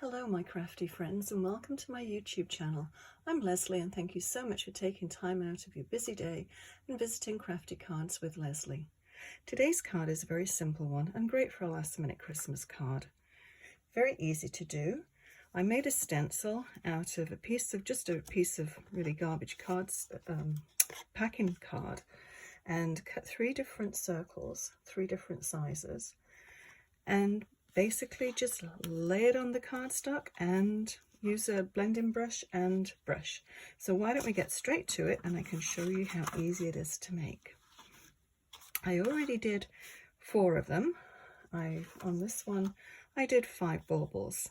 Hello my crafty friends and welcome to my YouTube channel. I'm Leslie and thank you so much for taking time out of your busy day and visiting Crafty Cards with Leslie. Today's card is a very simple one and great for a last minute Christmas card. Very easy to do. I made a stencil out of just a piece of really garbage cards, packing card, and cut 3 different circles, 3 different sizes, and basically just lay it on the cardstock and use a blending brush and brush. So why don't we get straight to it and I can show you how easy it is to make. I already did 4 of them. On this one I did 5 baubles.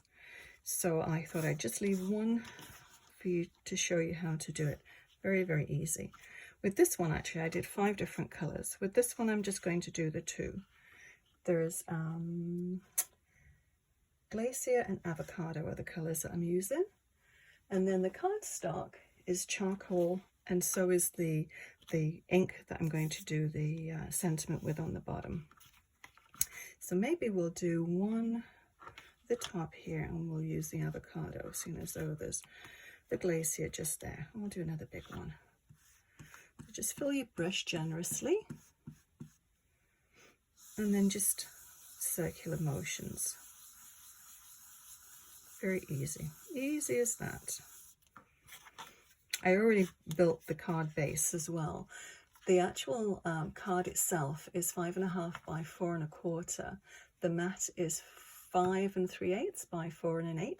So I thought I'd just leave one for you to show you how to do it. Very, very easy. With this one actually I did 5 different colours. With this one I'm just going to do the 2. There's Glacier and Avocado are the colours that I'm using. And then the cardstock is charcoal, and so is the ink that I'm going to do the sentiment with on the bottom. So maybe we'll do one at the top here and we'll use the Avocado, seeing as though there's the Glacier just there. I'll do another big one. So just fill your brush generously and then just circular motions. Very easy, easy as that. I already built the card base as well. The actual card itself is 5.5 by 4 1/4. The mat is 5 3/8 by 4 1/8.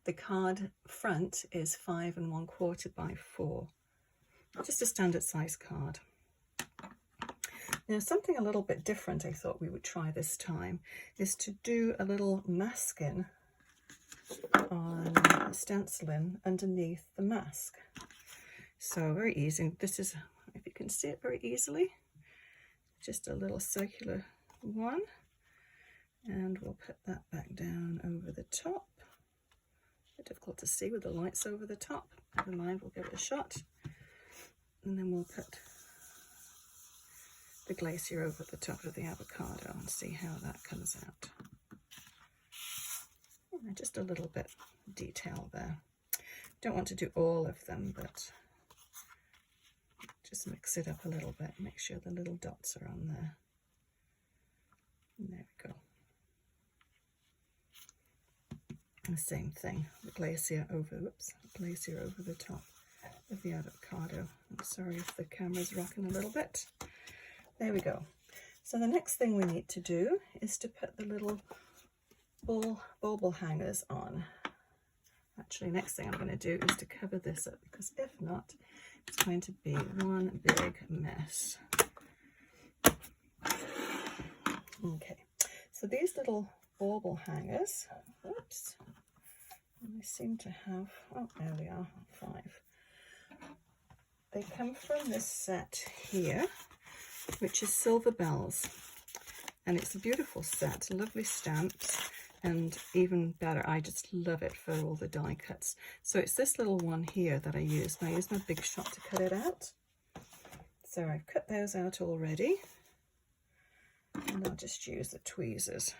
The card front is 5 1/4 by 4. Just a standard size card. Now something a little bit different I thought we would try this time is to do a little masking on stenciling underneath the mask. So very easy. This is, if you can see it very easily, just a little circular one, and we'll put that back down over the top. A bit difficult to see with the lights over the top. Never mind, we'll give it a shot. And then we'll put the Glacier over the top of the Avocado and see how that comes out. Just a little bit detail there. Don't want to do all of them, but just mix it up a little bit. Make sure the little dots are on there. And there we go. The same thing. The Glacier over the top of the Avocado. I'm sorry if the camera's rocking a little bit. There we go. So the next thing we need to do is to put the little bauble hangers on. Actually, next thing I'm going to do is to cover this up, because if not, it's going to be one big mess. Okay, so these little bauble hangers, oops, I seem to have, oh, there we are, 5. They come from this set here, which is Silver Bells, and it's a beautiful set, lovely stamps. And even better, I just love it for all the die cuts. So it's this little one here that I used. I used my Big Shot to cut it out. So I've cut those out already. And I'll just use the tweezers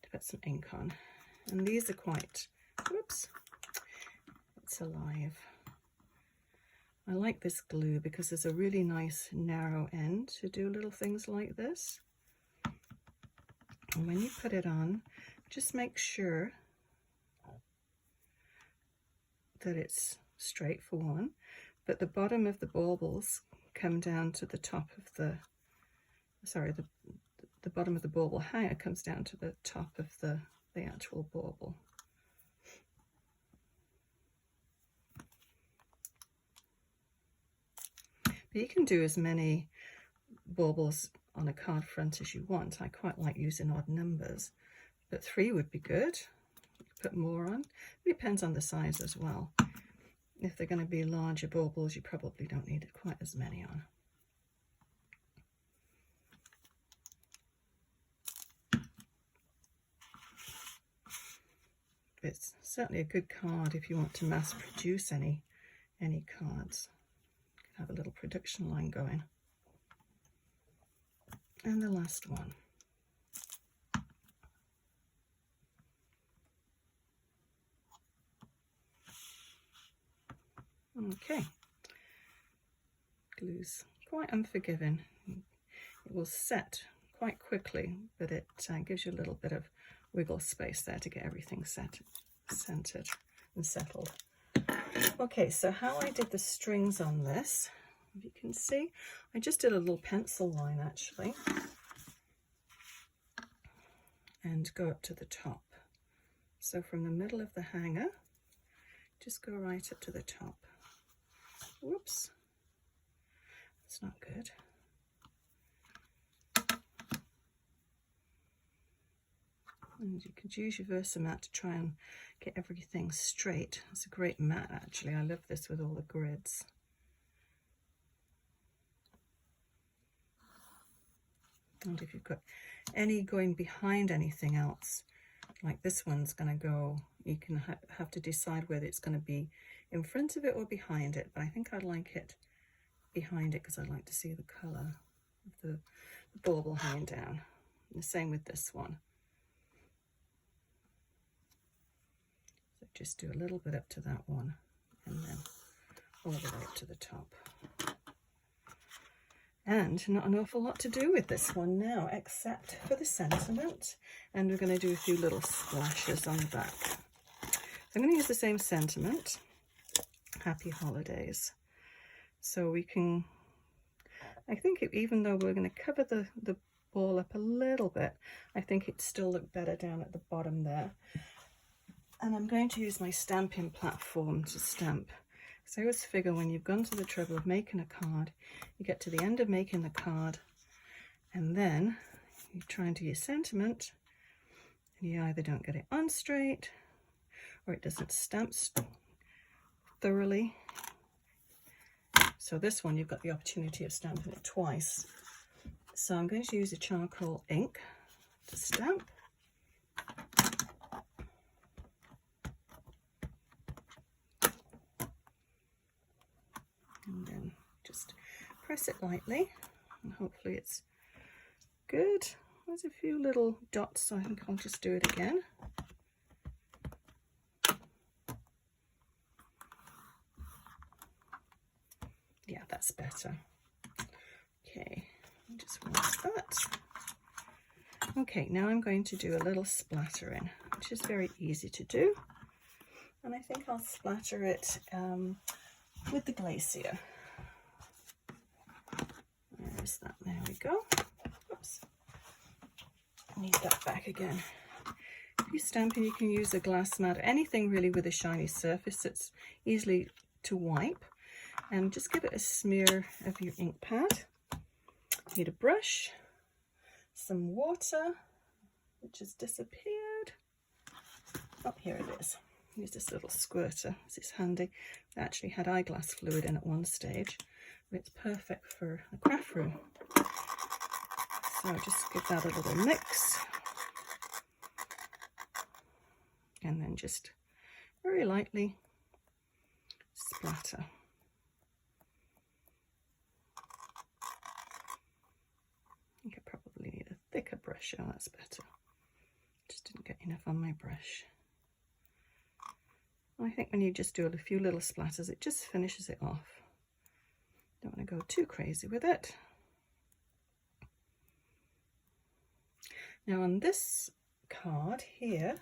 to put some ink on. And these are quite, whoops, it's alive. I like this glue because there's a really nice narrow end to do little things like this. And when you put it on, just make sure that it's straight for one, but the bottom of the baubles come down to the top of the, sorry, the bottom of the bauble hanger comes down to the top of the actual bauble. But you can do as many baubles on a card front as you want. I quite like using odd numbers, but 3 would be good. You could put more on. It depends on the size as well. If they're going to be larger baubles, you probably don't need quite as many on. It's certainly a good card if you want to mass produce any cards. Have a little production line going. And the last one. Okay. Glue's quite unforgiving. It will set quite quickly, but it gives you a little bit of wiggle space there to get everything centered and settled. Okay, so how I did the strings on this, if you can see, I just did a little pencil line actually and go up to the top. So from the middle of the hanger, just go right up to the top. Whoops, that's not good. And you could use your VersaMat to try and get everything straight. It's a great mat actually. I love this with all the grids. And if you've got any going behind anything else, like this one's going to go, you can have to decide whether it's going to be in front of it or behind it. But I think I'd like it behind it because I'd like to see the colour of the bauble hanging down. And the same with this one. Just do a little bit up to that one and then all the way up to the top. And not an awful lot to do with this one now except for the sentiment, and we're going to do a few little splashes on the back. So I'm going to use the same sentiment, Happy Holidays. So we can, I think even though we're going to cover the ball up a little bit, I think it still look better down at the bottom there. And I'm going to use my stamping platform to stamp. So I always figure when you've gone to the trouble of making a card, you get to the end of making the card, and then you try and do your sentiment, and you either don't get it on straight, or it doesn't stamp thoroughly. So this one, you've got the opportunity of stamping it twice. So I'm going to use a charcoal ink to stamp. And then just press it lightly, and hopefully it's good. There's a few little dots, so I think I'll just do it again. Yeah, that's better. Okay, just rinse that. Okay, now I'm going to do a little splattering, which is very easy to do. And I think I'll splatter it with the Glacier. There's that, there we go. Oops. I need that back again. If you're stamping, you can use a glass mat, anything really with a shiny surface that's easily to wipe, and just give it a smear of your ink pad. You need a brush, some water, which has disappeared. Oh, here it is. Use this little squirter, this is handy. I actually had eyeglass fluid in at one stage, but it's perfect for a craft room. So just give that a little mix, and then just very lightly splatter. I think I probably need a thicker brush. Oh, that's better. Just didn't get enough on my brush. I think when you just do a few little splatters, it just finishes it off. Don't want to go too crazy with it. Now on this card here,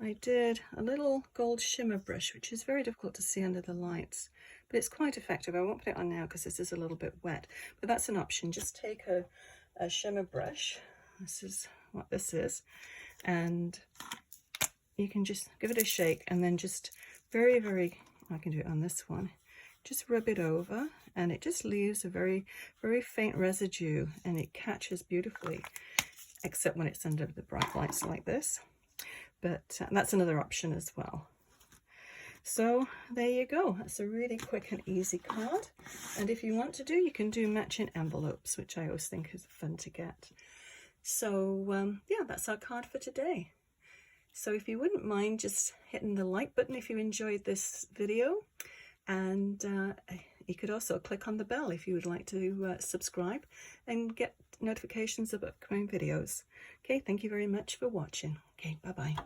I did a little gold shimmer brush, which is very difficult to see under the lights, but it's quite effective. I won't put it on now because this is a little bit wet, but that's an option. Just take a shimmer brush. This is what this is, and you can just give it a shake, and then just very, I can do it on this one, just rub it over, and it just leaves a very, very faint residue, and it catches beautifully, except when it's under the bright lights like this. But that's another option as well. So there you go. That's a really quick and easy card. And if you want to do, you can do matching envelopes, which I always think is fun to get. So yeah, that's our card for today. So if you wouldn't mind just hitting the like button if you enjoyed this video, and you could also click on the bell if you would like to subscribe and get notifications of upcoming videos. Okay, thank you very much for watching. Okay, bye-bye.